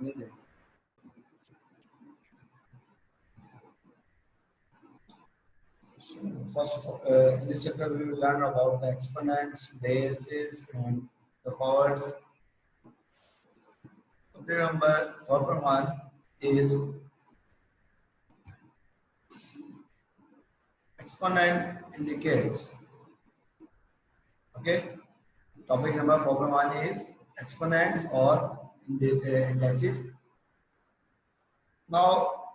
needed. First, in this chapter, we will learn about the exponents, bases, and the powers. Topic number 4.1 is exponent indicates. Okay. Topic number 4.1 is exponents or indices. Now,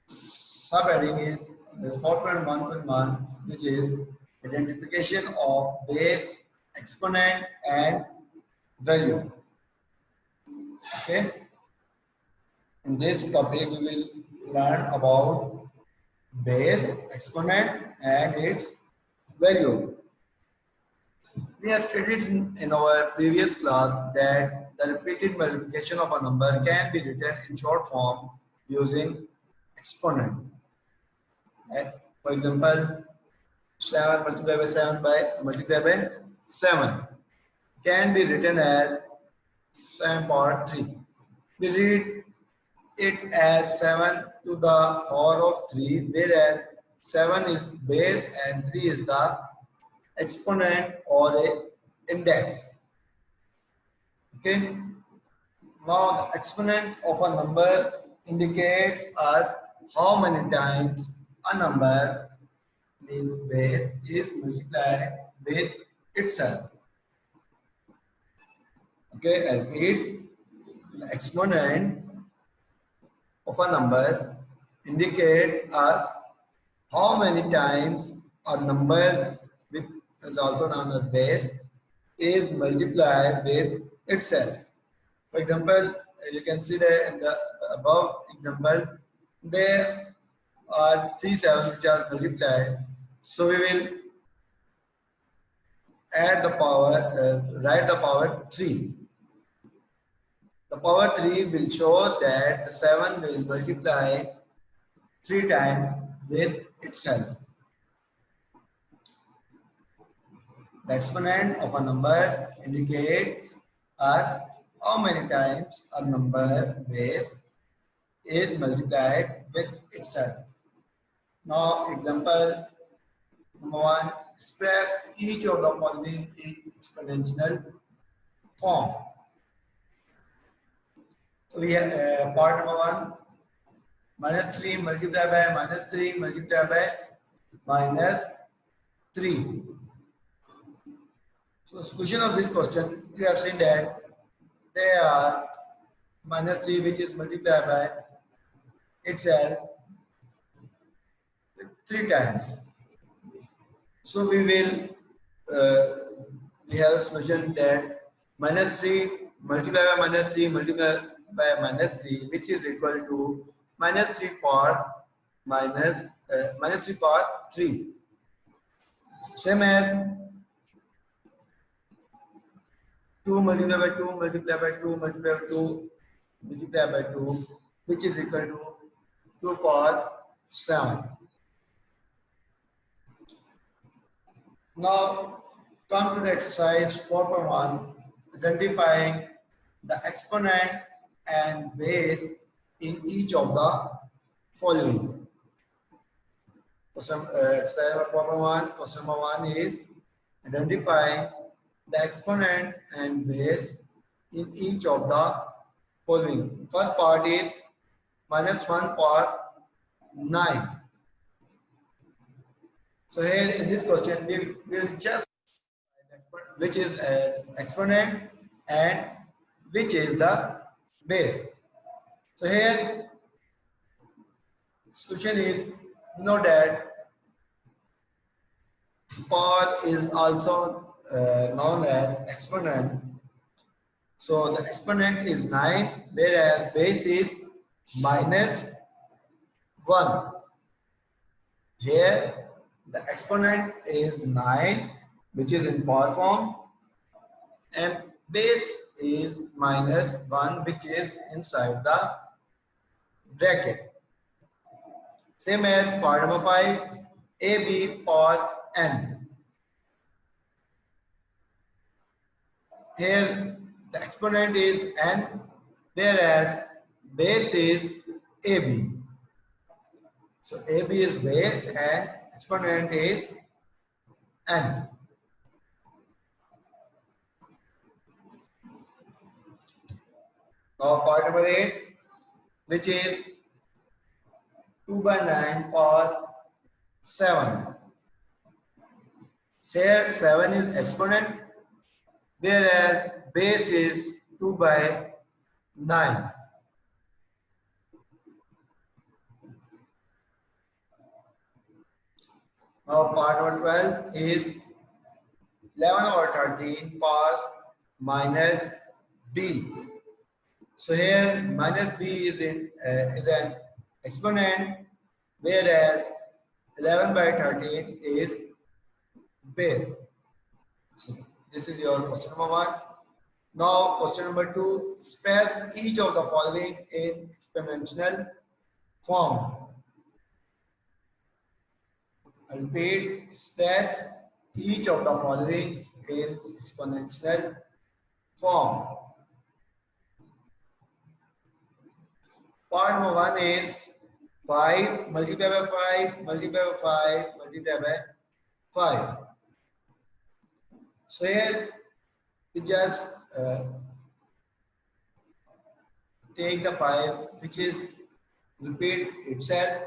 subheading is 4.1.1, which is identification of base, exponent, and value. Okay. In this topic, we will learn about base, exponent, and its value. We have studied in our previous class that the repeated multiplication of a number can be written in short form using exponent. For example, 7 multiplied by 7 multiplied by 7 can be written as 7 power 3. We read it as 7 to the power of 3, whereas 7 is base and 3 is the exponent or a index. Okay. Now the exponent of a number indicates us how many times a number, means base, is multiplied with itself. Okay, I repeat, the exponent of a number indicates us how many times a number, which is also known as base, is multiplied with itself. For example, you can see that in the above example, there are 3 sevens which are multiplied. So we will add the power, write the power 3. The power 3 will show that the 7 will multiply 3 times with itself. The exponent of a number indicates us how many times a number base is multiplied with itself. Now, example number 1, express each of the following in exponential form. So we have part number 1, minus 3 multiplied by minus 3 multiplied by minus 3. So, solution of this question, we have seen that there are minus 3 which is multiplied by itself 3 times. So we will we have a solution that minus 3 multiplied by minus 3 multiplied by minus 3, which is equal to minus 3 power minus 3 power 3. Same as 2 multiplied by 2 multiplied by 2 multiplied by 2 multiplied by 2, which is equal to 2 power 7. Now come to the exercise 4.1, identifying the exponent and base in each of the following. Question 4.1, question number 1 is identifying the exponent and base in each of the following. First part is minus 1 power 9. So here in this question, we will just which is exponent and which is the base. So here solution is, you know that power is also known as exponent. So the exponent is 9, whereas base is minus 1. Here the exponent is 9, which is in power form, and base is minus 1, which is inside the bracket. Same as part number 5, AB power n. Here the exponent is n, whereas base is AB. So AB is base and exponent is N. Now part number 8, which is 2 by 9 or 7. Here 7 is exponent, whereas base is 2 by 9. Now part number 12 is 11 over 13 power minus b. So here minus b is an exponent, whereas 11 by 13 is base. So this is your question number 1. Now question number 2, express each of the following in exponential form. I repeat, express each of the following in exponential form. Part number 1 is 5 multiplied by 5 multiplied by 5 multiplied by 5. So here we just take the 5 which is repeat itself.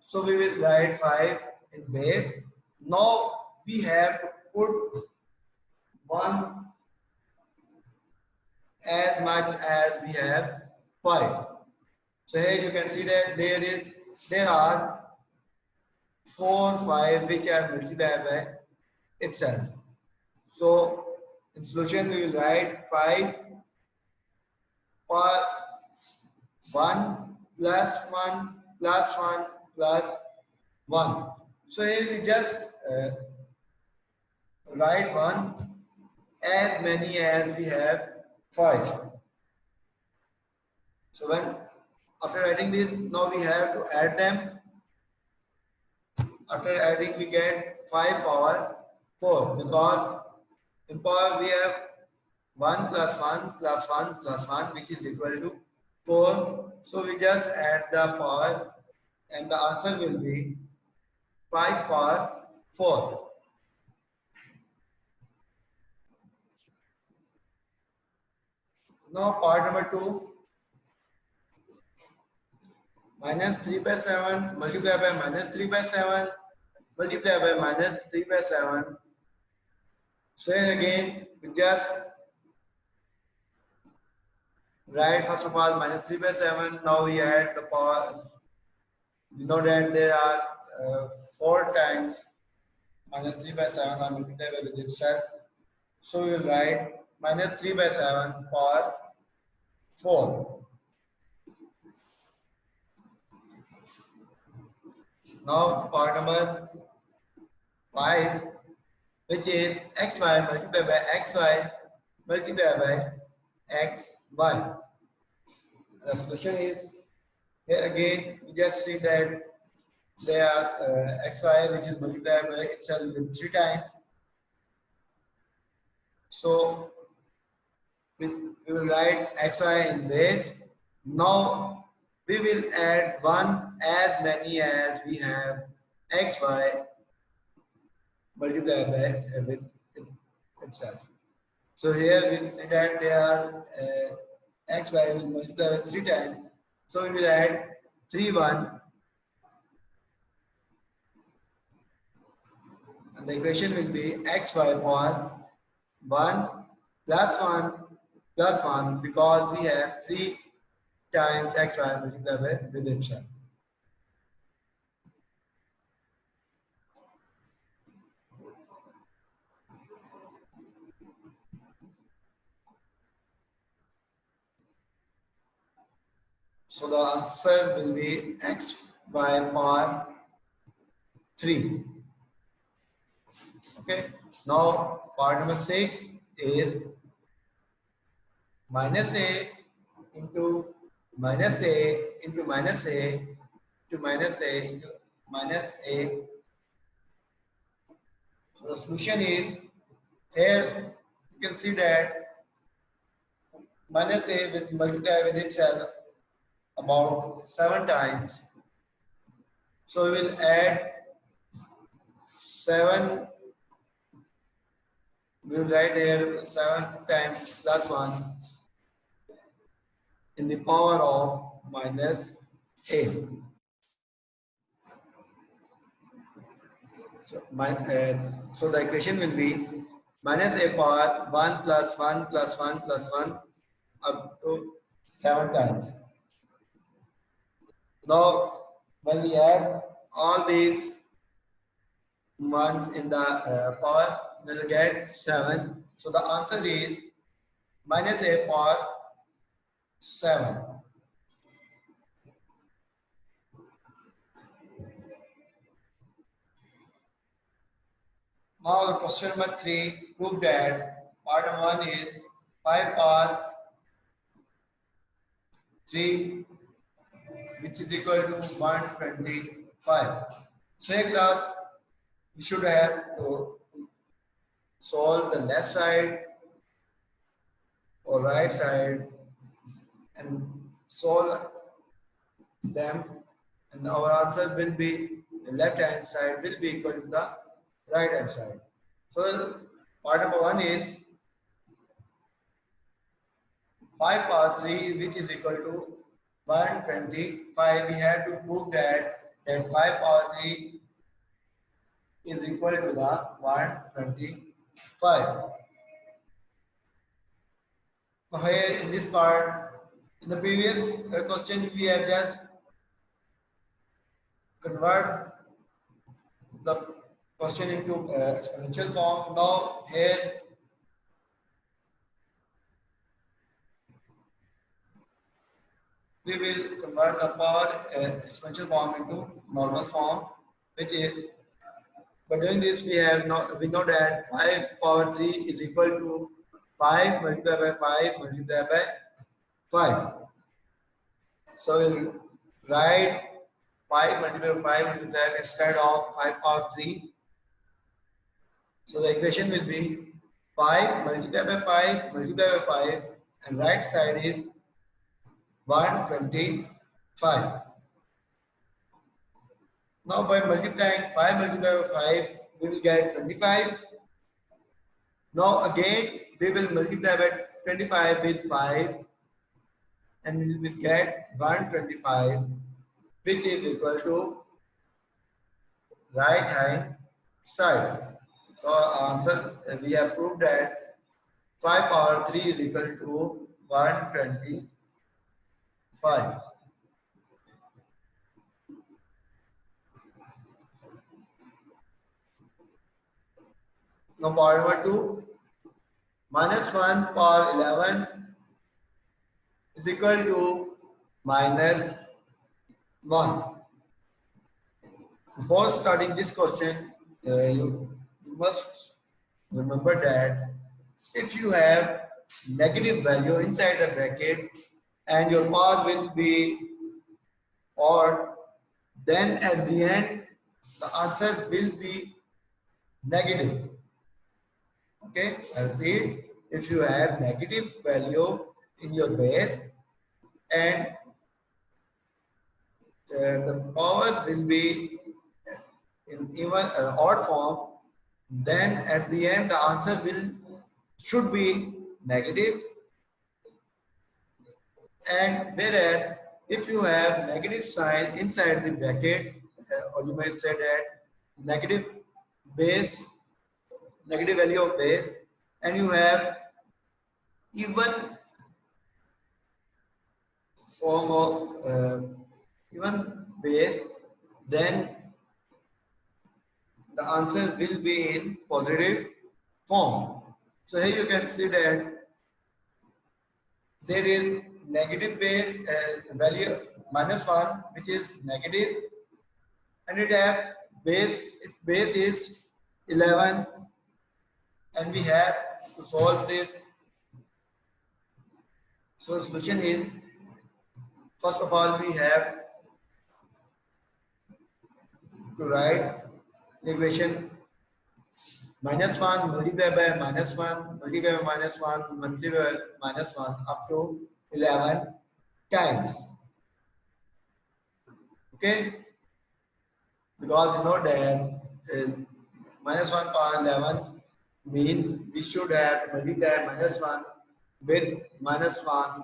So we will write 5 in base. Now we have to put 1 as much as we have 5. So here you can see that there are 4, 5 which are multiplied by itself. So in solution we will write 5 per 1 plus 1 plus 1 plus 1. So here we just write 1 as many as we have 5. So when after writing this, now we have to add them. After adding we get 5 power 4, because in power we have 1 plus 1 plus 1 plus 1 which is equal to 4. So we just add the power and the answer will be 5 power 4. Now part number 2, minus 3 by 7 multiplied by minus 3 by 7 multiplied by minus 3 by 7. So here again we just write first of all minus 3 by 7. Now we add the power. We know that there are 4 times minus 3 by 7 are multiplied by with itself. So we will write minus 3 by 7 power 4. Now part number 5, which is xy multiplied by xy multiplied by xy. The solution is, here again we just see that there are xy which is multiplied by itself with 3 times. So we will write xy in base. Now we will add 1 as many as we have xy multiplied by with itself. So here we see that there are xy will multiply by 3 times. So we will add 3 1, and the equation will be xy power 1 plus 1 because we have 3 times xy multiplied by with itself. So the answer will be x by power 3. Okay. Now part number 6 is minus a into minus a into minus a to minus a into minus a. So the solution is, here you can see that minus a will multiply with itself about 7 times. So we will add 7. We will write here 7 times plus 1 in the power of minus a. So the equation will be minus a power 1 plus 1 plus 1 plus 1 up to 7 times. Now, when we add all these ones in the power, we will get 7. So the answer is minus a power 7. Now the question number 3, prove that part 1 is 5 power 3 which is equal to 125. So in class, we should have to solve the left side or right side and solve them, and our answer will be the left hand side will be equal to the right hand side. So part number 1 is 5 power 3 which is equal to 125. We have to prove that 5 power 3 is equal to the 125. So here in this part, in the previous question, we have just convert the question into exponential form. Now here we will convert the power exponential form into normal form, which is, by doing this we know that 5 power 3 is equal to 5 multiplied by 5 multiplied by 5. So we'll write 5 multiplied by 5 multiplied instead of 5 power 3. So the equation will be 5 multiplied by 5 multiplied by 5, and right side is 125. Now by multiplying 5 multiplied by 5, we will get 25. Now again we will multiply by 25 with 5, and we will get 125, which is equal to right hand side. So answer, we have proved that 5 power 3 is equal to 125. Now power number 2, minus 1 power 11 is equal to minus 1. Before starting this question, you must remember that if you have negative value inside the bracket and your power will be odd, then at the end the answer will be negative. Okay, I repeat, if you have negative value in your base and the powers will be in even odd form, then at the end the answer should be negative. And whereas if you have negative sign inside the bracket, or you may say that negative base, negative value of base, and you have even form of even base, then the answer will be in positive form. So here you can see that there is negative base value minus 1, which is negative, and it have base, its base is 11, and we have to solve this. So the solution is, first of all we have to write the equation minus 1 multiplied by minus 1 multiplied by minus 1 multiplied by minus 1 up to 11 times. Okay, because we know that minus 1 power 11 means we should have multiplied minus 1 with minus 1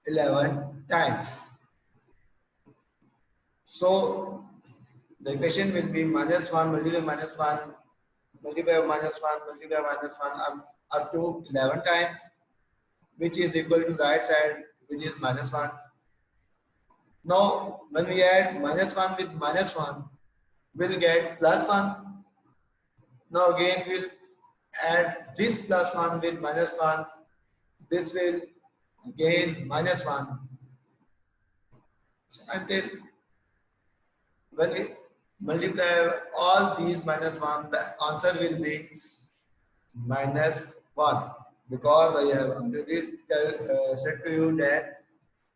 11 times. So the equation will be minus 1 multiplied by minus 1 multiplied by minus 1 multiplied by minus 1 up to 11 times, which is equal to right side, which is minus 1. Now, when we add minus 1 with minus 1, we'll get plus 1. Now again, we'll add this plus 1 with minus 1. This will gain minus 1 until when we multiply all these minus 1, the answer will be minus 1. Because I have already said to you that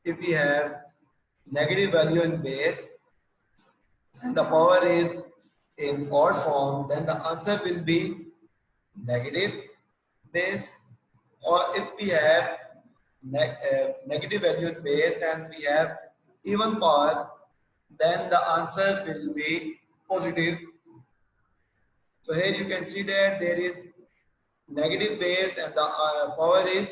if we have negative value in base and the power is in odd form, then the answer will be negative base. Or if we have negative value in base and we have even power, then the answer will be positive. So here you can see that there is negative base and the power is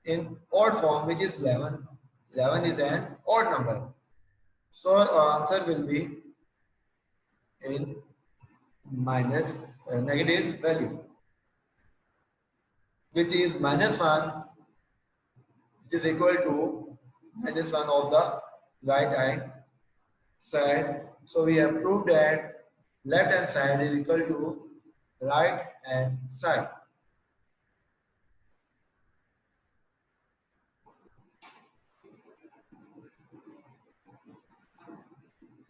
in odd form, which is 11. 11 is an odd number. So our answer will be in minus negative value, which is minus 1, which is equal to minus 1 of the right hand side. So we have proved that left hand side is equal to right hand side.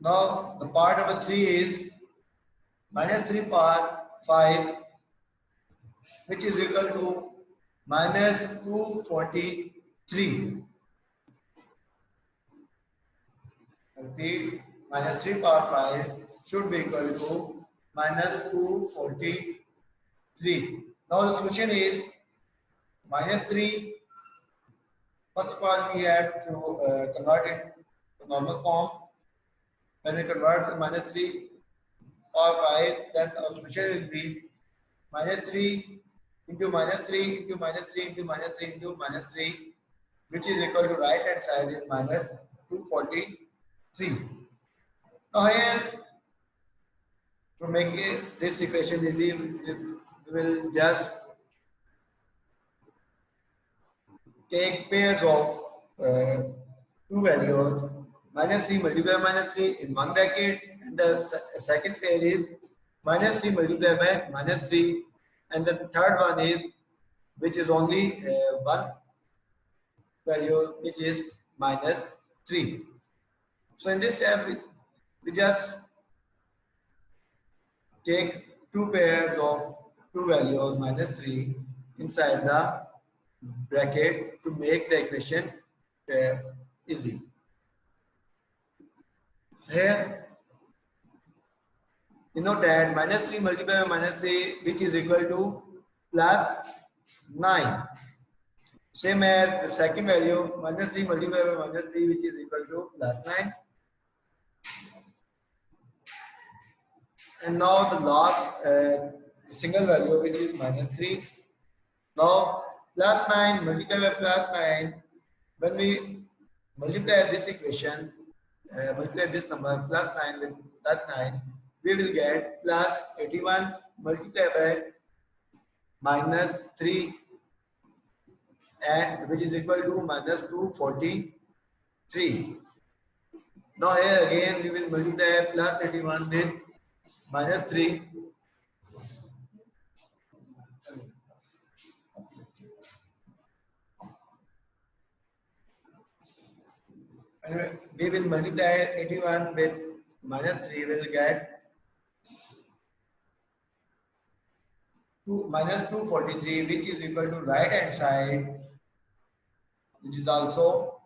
Now the part number 3 is minus 3 power 5, which is equal to minus 243. Repeat, minus 3 power 5 should be equal to minus 243. Now the solution is minus 3. First of all, we have to convert it to normal form. When we convert minus 3 power 5, then our solution will be minus 3 into minus 3 into minus 3 into minus 3 into minus 3, which is equal to right hand side is minus 243. Now here, to make this equation easy, we will just take pairs of two values, minus 3 multiplied by minus 3 in one bracket, and the second pair is minus 3 multiplied by minus 3, and the third one is, which is only one value, which is minus 3. So in this step, we just take two pairs of two values minus 3 inside the bracket to make the equation easy. Here, you know that minus 3 multiplied by minus 3, which is equal to plus 9. Same as the second value, minus 3 multiplied by minus 3, which is equal to plus 9. And now the last single value, which is minus 3. Now plus 9 multiplied by plus 9, when we multiply this equation, multiply this number plus 9 with plus 9, we will get plus 81 multiplied by minus 3, and which is equal to minus 243. Now here again we will multiply plus 81 with minus 3. And we will multiply 81 with minus 3, we will get minus 243, which is equal to right hand side, which is also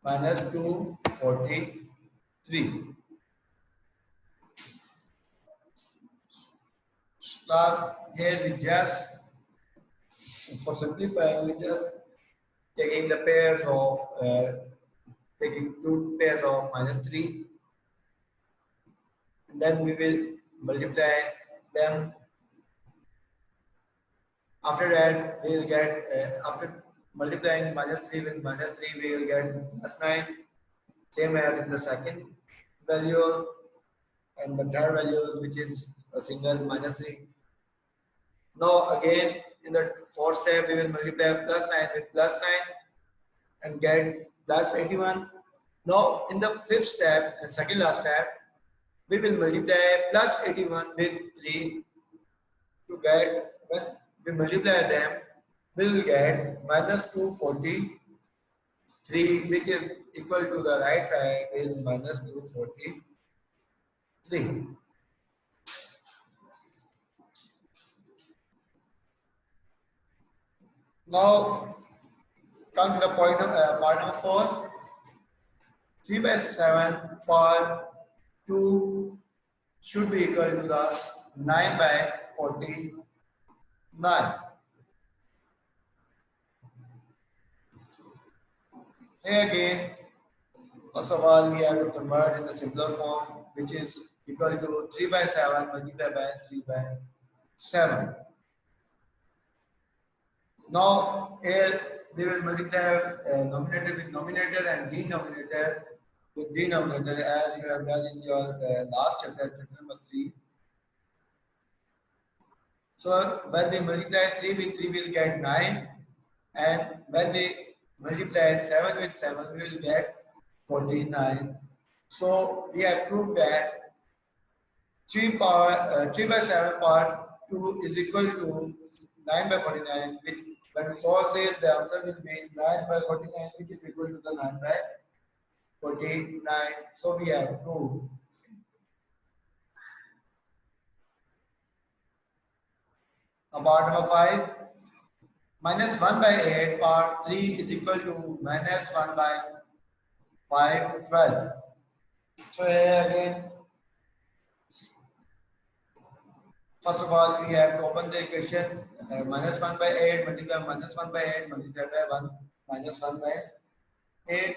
minus 243. class, here we just, for simplifying, we just taking the pairs of, taking two pairs of -3, and then we will multiply them. After that, we will get, after multiplying -3 with -3, we will get +9, same as in the second value, and the third value, which is a single -3. Now again, in the fourth step, we will multiply +9 with +9 and get +81. Now in the fifth step and second last step, we will multiply +81 with 3 to get, when we multiply them, we will get -243, which is equal to the right side is -243. Now come to the point of, part number 4. 3/7 part 2 should be equal to the 9/49. Here again, first of all, we have to convert in the simpler form, which is equal to 3/7 multiplied by 3/7. Now here we will multiply numerator with numerator and denominator with denominator, as you have done in your last chapter, chapter number 3. So when we multiply 3 with 3, we will get 9, and when we multiply 7 with 7, we will get 49. So we have proved that 3/7 part 2 is equal to 9/49, which when solved this, the answer will be 9/49, which is equal to the 9/49. So we have proved. Now part number 5, -1/8 part 3 is equal to -1/5 12. So here again, first of all, we have to open the equation. -1/8 multiplied by -1/8 multiplied by 1 -1/8.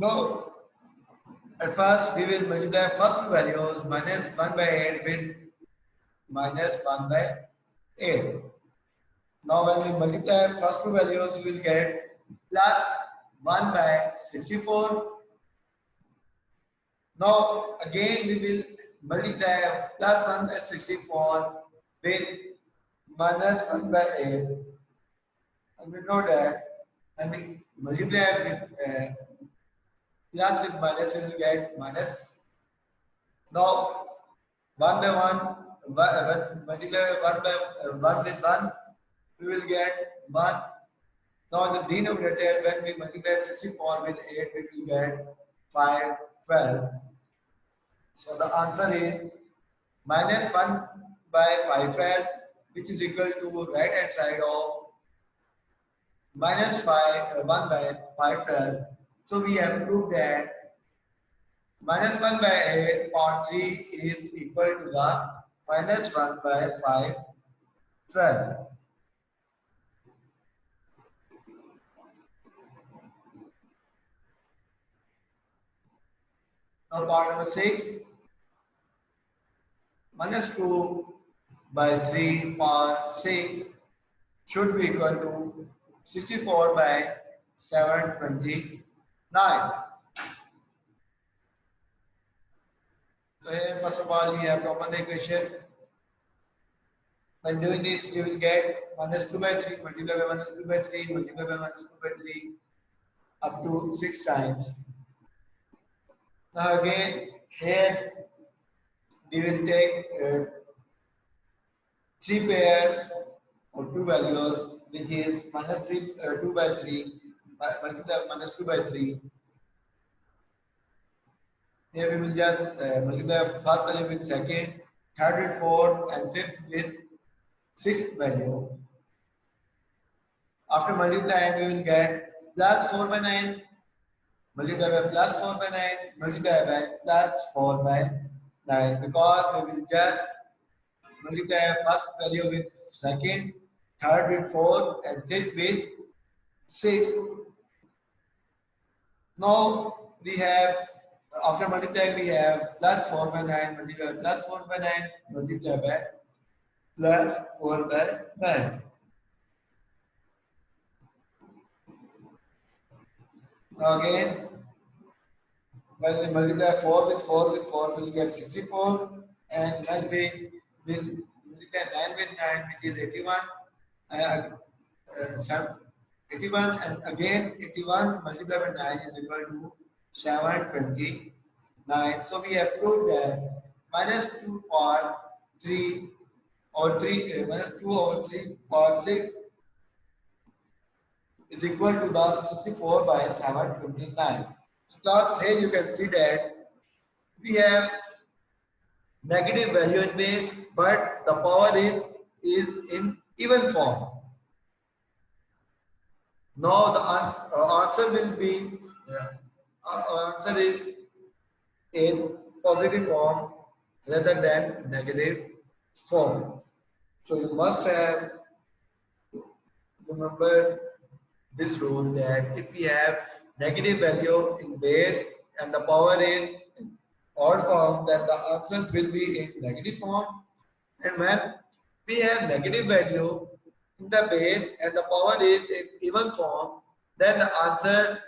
Now, at first we will multiply first two values, -1/8 with -1/8. Now, when we multiply first two values, we will get +1/64. Now again we will multiply +1/64 with -1/8, and we know that, and we multiply with plus with minus, we will get minus. Now 1 by 1, multiply 1 by 1 with 1, we will get 1. Now the denominator, when we multiply 64 with 8, we will get 5 12. So the answer is -1/5 12, which is equal to right hand side of -1/5 12. So we have proved that -1/8 part 3 is equal to the -1/5 12. Now part number 6, -2/3 part 6 should be equal to 64/729. So here, first of all, we have to open the equation. When doing this, you will get -2/3 multiplied by -2/3 multiplied by -2/3 up to 6 times. Now again, here we will take 3 pairs or 2 values, which is -2/3 multiplied by -2/3. Here we will just multiply first value with second, third with fourth, and fifth with sixth value. After multiplying, we will get +4/9 multiply by plus 4 by 9, multiply by plus 4 by 9, because we will just multiply first value with second, third with 4, and fifth with 6. Now we have, after multiplying, we have plus 4 by 9, multiply by plus 4 by 9, multiply by plus 4 by 9. Now again, when we multiply 4 with 4 with 4, we'll get 64. And when we will multiply 9 with 9, which is 81, uh, 81, and again 81 multiplied by 9 is equal to 729. So we have proved that minus 2 power 3 or 3 minus 2 over 3 power 6 is equal to the 64 by 729. So class, here you can see that we have negative value in base, but the power is in even form. Now the answer will be answer is in positive form rather than negative form. So you must have remembered this rule that if we have negative value in base and the power is in odd form, then the answer will be in negative form. And when we have negative value in the base and the power is in even form, then the answer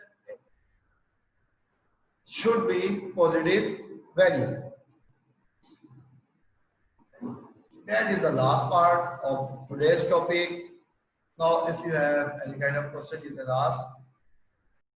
should be positive value. That is the last part of today's topic. Now, if you have any kind of question, you can ask.